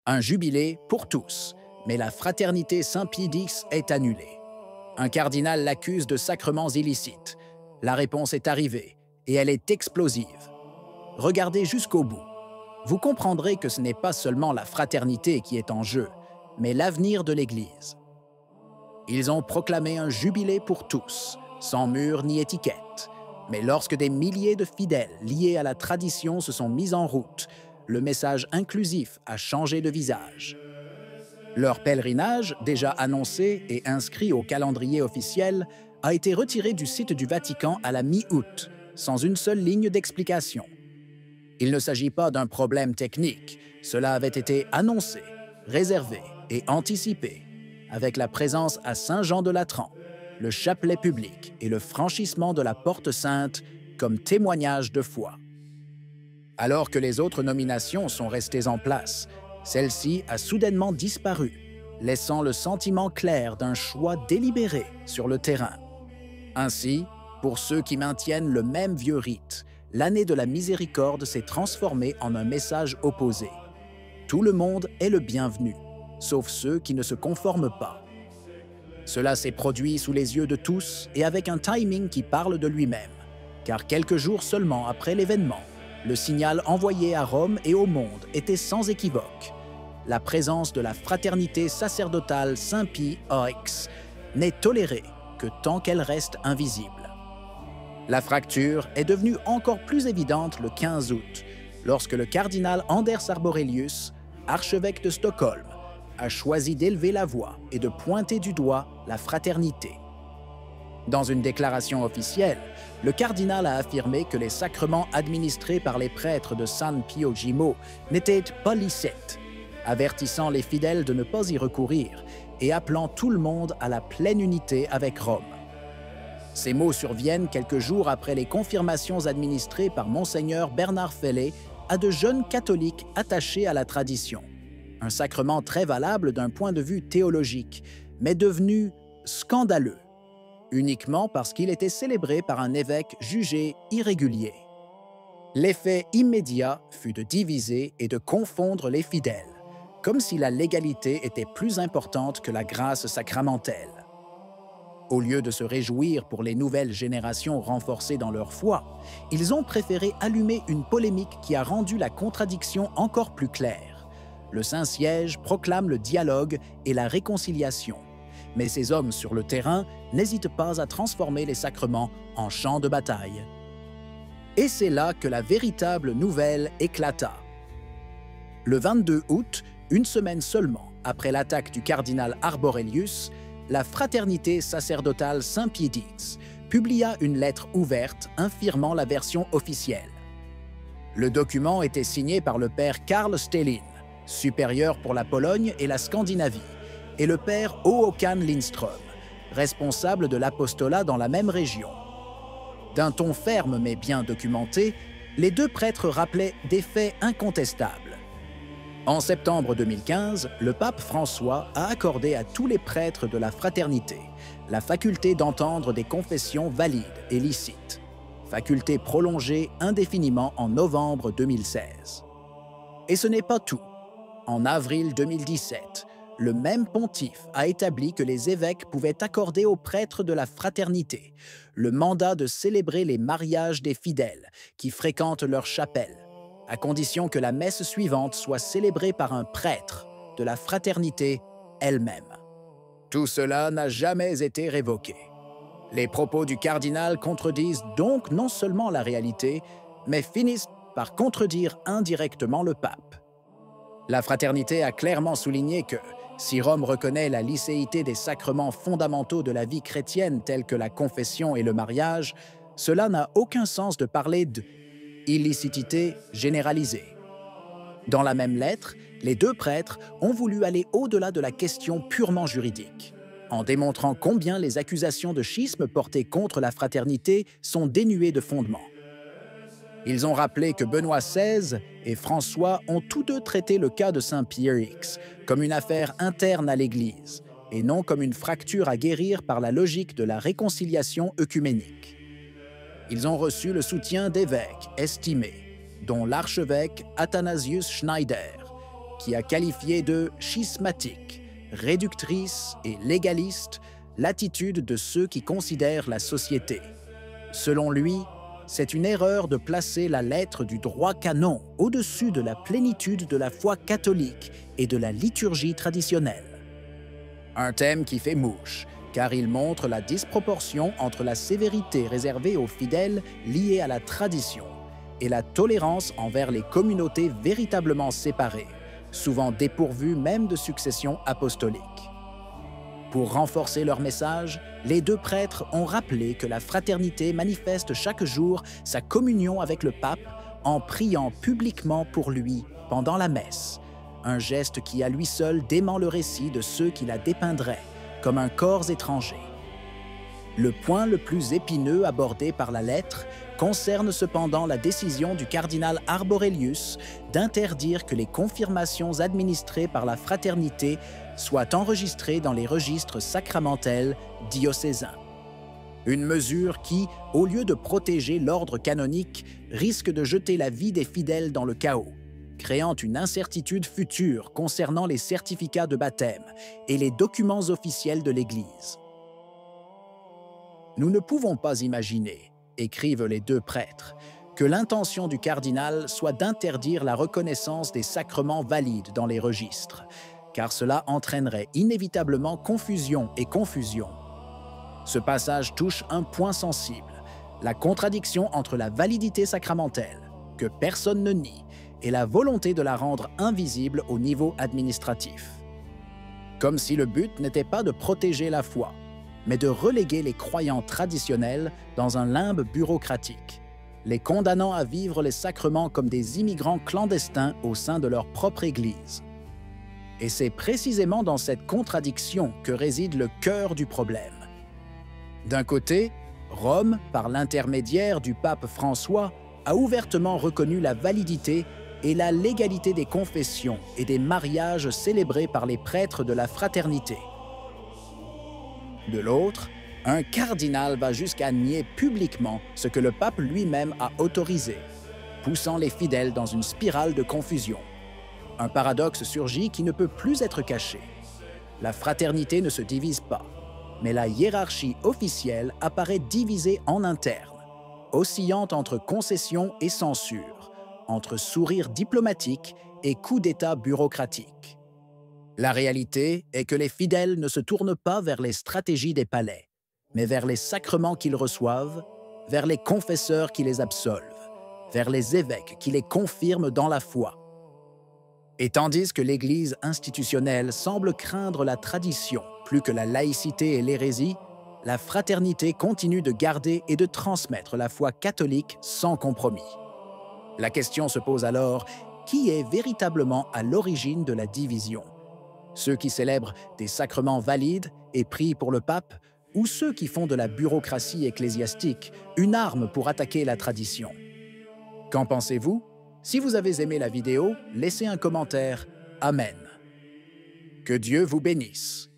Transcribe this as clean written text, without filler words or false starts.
Un jubilé pour tous, mais la fraternité Saint-Pie X est annulée. Un cardinal l'accuse de sacrements illicites. La réponse est arrivée, et elle est explosive. Regardez jusqu'au bout. Vous comprendrez que ce n'est pas seulement la fraternité qui est en jeu, mais l'avenir de l'Église. Ils ont proclamé un jubilé pour tous, sans mur ni étiquette. Mais lorsque des milliers de fidèles liés à la tradition se sont mis en route, le message inclusif a changé de visage. Leur pèlerinage, déjà annoncé et inscrit au calendrier officiel, a été retiré du site du Vatican à la mi-août, sans une seule ligne d'explication. Il ne s'agit pas d'un problème technique, cela avait été annoncé, réservé et anticipé, avec la présence à Saint-Jean-de-Latran, le chapelet public et le franchissement de la Porte Sainte comme témoignage de foi. Alors que les autres nominations sont restées en place, celle-ci a soudainement disparu, laissant le sentiment clair d'un choix délibéré sur le terrain. Ainsi, pour ceux qui maintiennent le même vieux rite, l'année de la miséricorde s'est transformée en un message opposé. Tout le monde est le bienvenu, sauf ceux qui ne se conforment pas. Cela s'est produit sous les yeux de tous et avec un timing qui parle de lui-même, car quelques jours seulement après l'événement, le signal envoyé à Rome et au monde était sans équivoque. La présence de la fraternité sacerdotale Saint-Pie X n'est tolérée que tant qu'elle reste invisible. La fracture est devenue encore plus évidente le 15 août, lorsque le cardinal Anders Arborelius, archevêque de Stockholm, a choisi d'élever la voix et de pointer du doigt la fraternité. Dans une déclaration officielle, le cardinal a affirmé que les sacrements administrés par les prêtres de San Pio Gimo n'étaient pas licites, avertissant les fidèles de ne pas y recourir et appelant tout le monde à la pleine unité avec Rome. Ces mots surviennent quelques jours après les confirmations administrées par Monseigneur Bernard Fellet à de jeunes catholiques attachés à la tradition. Un sacrement très valable d'un point de vue théologique, mais devenu scandaleux, uniquement parce qu'il était célébré par un évêque jugé irrégulier. L'effet immédiat fut de diviser et de confondre les fidèles, comme si la légalité était plus importante que la grâce sacramentelle. Au lieu de se réjouir pour les nouvelles générations renforcées dans leur foi, ils ont préféré allumer une polémique qui a rendu la contradiction encore plus claire. Le Saint-Siège proclame le dialogue et la réconciliation, mais ces hommes sur le terrain n'hésitent pas à transformer les sacrements en champs de bataille. Et c'est là que la véritable nouvelle éclata. Le 22 août, une semaine seulement après l'attaque du cardinal Arborelius, la fraternité sacerdotale Saint-Pie X publia une lettre ouverte infirmant la version officielle. Le document était signé par le père Karl Stelin, supérieur pour la Pologne et la Scandinavie, et le père Håkan Lindström, responsable de l'apostolat dans la même région. D'un ton ferme mais bien documenté, les deux prêtres rappelaient des faits incontestables. En septembre 2015, le pape François a accordé à tous les prêtres de la fraternité la faculté d'entendre des confessions valides et licites, faculté prolongée indéfiniment en novembre 2016. Et ce n'est pas tout. En avril 2017, le même pontife a établi que les évêques pouvaient accorder aux prêtres de la fraternité le mandat de célébrer les mariages des fidèles qui fréquentent leur chapelle, à condition que la messe suivante soit célébrée par un prêtre de la fraternité elle-même. Tout cela n'a jamais été révoqué. Les propos du cardinal contredisent donc non seulement la réalité, mais finissent par contredire indirectement le pape. La fraternité a clairement souligné que, si Rome reconnaît la licéité des sacrements fondamentaux de la vie chrétienne tels que la confession et le mariage, cela n'a aucun sens de parler de illicéité généralisée. Dans la même lettre, les deux prêtres ont voulu aller au-delà de la question purement juridique, en démontrant combien les accusations de schisme portées contre la fraternité sont dénuées de fondement. Ils ont rappelé que Benoît XVI et François ont tous deux traité le cas de Saint-Pie X comme une affaire interne à l'Église, et non comme une fracture à guérir par la logique de la réconciliation œcuménique. Ils ont reçu le soutien d'évêques estimés, dont l'archevêque Athanasius Schneider, qui a qualifié de schismatique, réductrice et légaliste l'attitude de ceux qui considèrent la société. Selon lui, c'est une erreur de placer la lettre du droit canon au-dessus de la plénitude de la foi catholique et de la liturgie traditionnelle. Un thème qui fait mouche, car il montre la disproportion entre la sévérité réservée aux fidèles liée à la tradition et la tolérance envers les communautés véritablement séparées, souvent dépourvues même de succession apostolique. Pour renforcer leur message, les deux prêtres ont rappelé que la fraternité manifeste chaque jour sa communion avec le pape en priant publiquement pour lui pendant la messe, un geste qui à lui seul dément le récit de ceux qui la dépeindraient comme un corps étranger. Le point le plus épineux abordé par la lettre concerne cependant la décision du cardinal Arborelius d'interdire que les confirmations administrées par la fraternité soient enregistrées dans les registres sacramentels diocésains. Une mesure qui, au lieu de protéger l'ordre canonique, risque de jeter la vie des fidèles dans le chaos, créant une incertitude future concernant les certificats de baptême et les documents officiels de l'Église. Nous ne pouvons pas imaginer, écrivent les deux prêtres, que l'intention du cardinal soit d'interdire la reconnaissance des sacrements valides dans les registres, car cela entraînerait inévitablement confusion et confusion. Ce passage touche un point sensible, la contradiction entre la validité sacramentelle, que personne ne nie, et la volonté de la rendre invisible au niveau administratif. Comme si le but n'était pas de protéger la foi, mais de reléguer les croyants traditionnels dans un limbe bureaucratique, les condamnant à vivre les sacrements comme des immigrants clandestins au sein de leur propre Église. Et c'est précisément dans cette contradiction que réside le cœur du problème. D'un côté, Rome, par l'intermédiaire du pape François, a ouvertement reconnu la validité et la légalité des confessions et des mariages célébrés par les prêtres de la fraternité. De l'autre, un cardinal va jusqu'à nier publiquement ce que le pape lui-même a autorisé, poussant les fidèles dans une spirale de confusion. Un paradoxe surgit qui ne peut plus être caché. La fraternité ne se divise pas, mais la hiérarchie officielle apparaît divisée en interne, oscillant entre concession et censure, entre sourire diplomatique et coup d'État bureaucratique. La réalité est que les fidèles ne se tournent pas vers les stratégies des palais, mais vers les sacrements qu'ils reçoivent, vers les confesseurs qui les absolvent, vers les évêques qui les confirment dans la foi. Et tandis que l'Église institutionnelle semble craindre la tradition plus que la laïcité et l'hérésie, la fraternité continue de garder et de transmettre la foi catholique sans compromis. La question se pose alors, qui est véritablement à l'origine de la division ? Ceux qui célèbrent des sacrements valides et prient pour le pape, ou ceux qui font de la bureaucratie ecclésiastique une arme pour attaquer la tradition? Qu'en pensez-vous? Si vous avez aimé la vidéo, laissez un commentaire. Amen. Que Dieu vous bénisse.